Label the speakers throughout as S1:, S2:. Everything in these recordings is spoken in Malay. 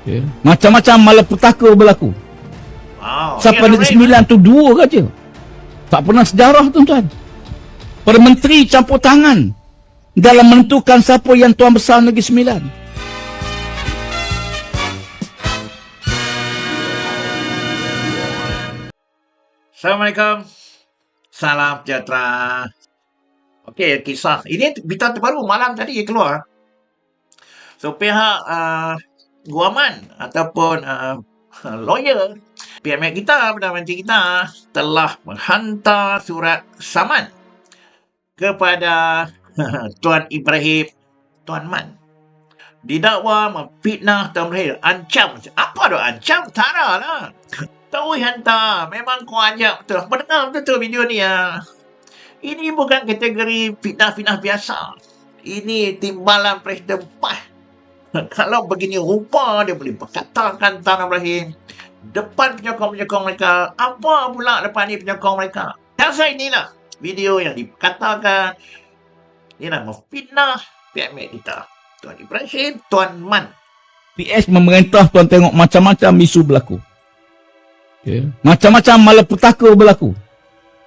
S1: Ya. Macam-macam malapetaka berlaku.
S2: Wow.
S1: Sampai Negeri Sembilan tu dua je. Tak pernah sejarah, tuan-tuan. Para menteri campur tangan dalam menentukan siapa yang Tuan Besar Negeri Sembilan.
S2: Assalamualaikum. Salam sejahtera. Okey, kisah. Ini berita terbaru malam tadi keluar. So, pihak guaman ataupun lawyer PMX kita, Perdana Menteri kita telah menghantar surat saman kepada Tuan Ibrahim Tuan Man. Didakwa memfitnah Tuan Ibrahim. Ancam. Apa tu ancam? Tara lah. Tahu hantar. Memang kau ajak betul. Pendengar betul video ni ya. Ini bukan kategori fitnah-fitnah biasa. Ini timbalan Presiden PAS. Kalau begini rupa dia boleh berkatakan Tan Ibrahim depan penyokong-penyokong mereka. Apa pula depan ni penyokong mereka? Dasar inilah video yang dikatakan inilah memfitnah PMX kita. Tuan Ibrahim Tuan Man.
S1: PS memerintah tuan tengok macam-macam isu berlaku. Ya. Macam-macam malapetaka berlaku.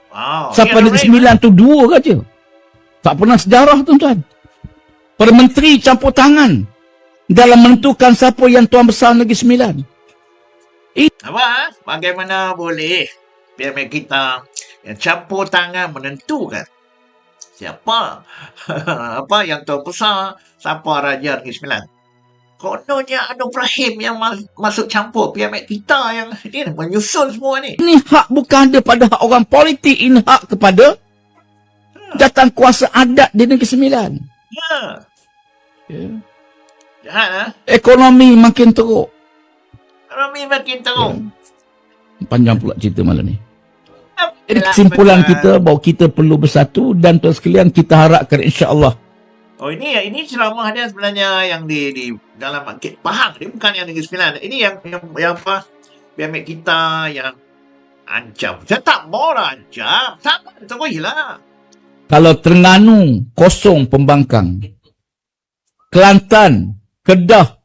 S2: Wow.
S1: Sampai Negeri Sembilan tu dua je. Tak pernah sejarah, tuan-tuan. Para menteri campur tangan dalam menentukan siapa yang Tuan Besar Negeri Sembilan.
S2: Apa? Bagaimana boleh PMX kita yang campur tangan menentukan siapa apa yang Tuan Besar, siapa Raja Negeri Sembilan. Kononnya Anwar Ibrahim yang masuk campur PMX kita yang ini menyusun semua ni.
S1: Ini hak bukan ada pada hak orang politik, ini hak kepada jawatan kuasa adat di Negeri Sembilan.
S2: Ya.
S1: Ya.
S2: Jahat lah.
S1: Ekonomi makin teruk.
S2: Ekonomi makin teruk.
S1: Ya. Panjang pula cerita malam ni. Jadi kesimpulan kita bahawa kita perlu bersatu dan tuan sekalian kita harapkan insya-Allah.
S2: Oh ini ceramah dia sebenarnya yang di dalam Bukit Pahang. Dia bukan yang Negeri Sembilan. Ini yang apa? PMX kita yang ancam. Saya tak mau ancam. Tak, teruilah.
S1: Kalau Terengganu kosong pembangkang. Kelantan, Kedah,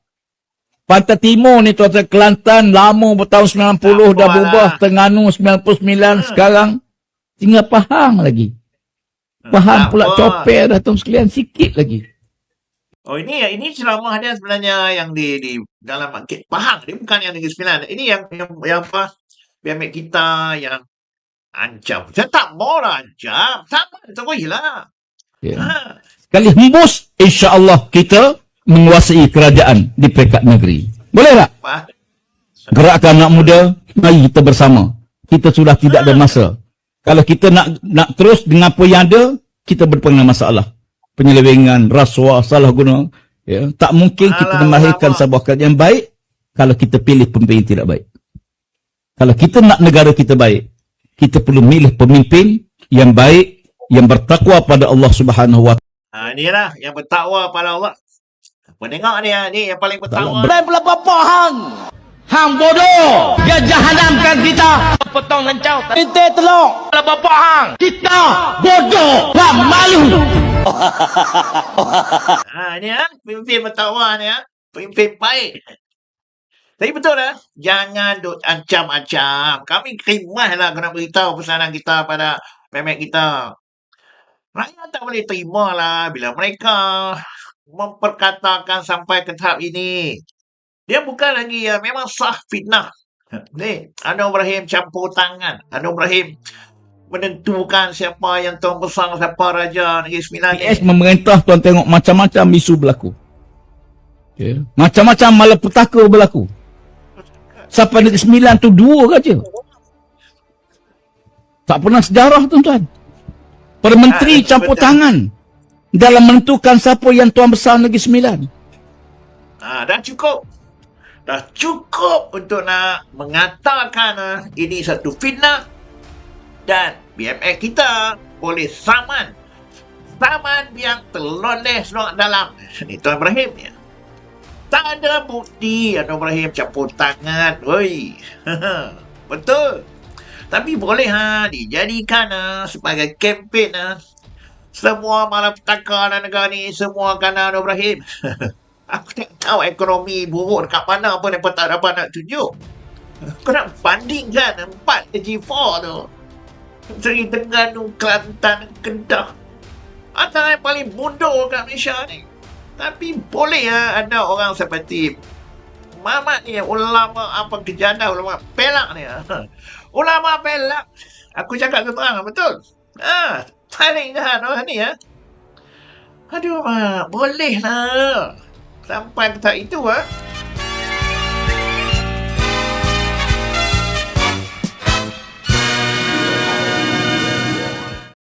S1: Pantai Timur ni tuan-tuan, Kelantan lama bertahun 90 dah berubah, Terengganu 99 sekarang tinggal Pahang lagi. Pahang pula copet dah tuan sekalian sikit lagi.
S2: Oh ini ceramah dia sebenarnya yang di dalam Bukit Pahang. Dia bukan yang Negeri Sembilan. Ini yang apa? PMX kita yang ancam. Saya tak mau ancam. Tak, teruilah.
S1: Ya. Sekali hembus, insya-Allah kita menguasai kerajaan di peringkat negeri. Boleh tak? Gerakkan anak muda, mari kita bersama. Kita sudah tidak ada masa. Kalau kita nak terus dengan apa yang ada, kita berdepan dengan masalah. Penyelewengan, rasuah, salah guna. Ya. Tak mungkin kita melahirkan sebuah kerajaan baik kalau kita pilih pemimpin yang tidak baik. Kalau kita nak negara kita baik, kita perlu milih pemimpin yang baik, yang bertakwa pada Allah Subhanahu Wa Taala.
S2: Inilah yang bertakwa pada Allah. Pendengar dia ni yang paling bertakwa.
S1: Dan pula bapa hang. Hang bodoh. Dia jahanamkan kita. Potong lencau. Minta telur. Kalau bapa hang. Kita bodoh. Bang malu.
S2: Ni pemimpin bertakwa ni pemimpin baik. Tapi betul lah. Jangan duk ancam-ancam. Kami khidmatlah kena beritahu pesanan kita pada PMX kita. Rakyat tak boleh terima lah bila mereka memperkatakan sampai ke tahap ini. Dia bukan lagi memang sah fitnah. Ni, Anwar Ibrahim campur tangan. Anwar Ibrahim menentukan siapa yang Tuan Besar, siapa Raja Negeri Sembilan.
S1: PS memerintah tuan tengok macam-macam isu berlaku. Ya. Macam-macam malapetaka berlaku. Sampai Negeri Sembilan tu dua je. Tak pernah sejarah, tuan-tuan. Para menteri campur tangan dalam menentukan siapa yang Tuan Besar Negeri Sembilan.
S2: Dah cukup. Dah cukup untuk nak mengatakan ini satu fitnah dan BMX kita boleh saman yang terloleh seluar dalam. Ini Tuan Ibrahim ya. Tak ada bukti Anwar Ibrahim campur tangan. Oi. Betul. Tapi boleh dijadikan sebagai kempen semua malapetaka dalam negara ni semua kerana Anwar Ibrahim. Aku tak tahu ekonomi buruk dekat mana pun mereka tak dapat nak tunjuk. Kau nak bandingkan 4 ke G4 tu. Seri Terengganu, Kelantan, Kedah. Antara yang paling mundur kat Malaysia ni. Tapi boleh ada orang seperti Mamat ni, ulama apa kejadah, ulama Perak ni. Ulama Perak. Aku cakap terang, betul. Paling jahat orang ni. Aduh, Mak. Boleh lah. Sampai ke tak itu,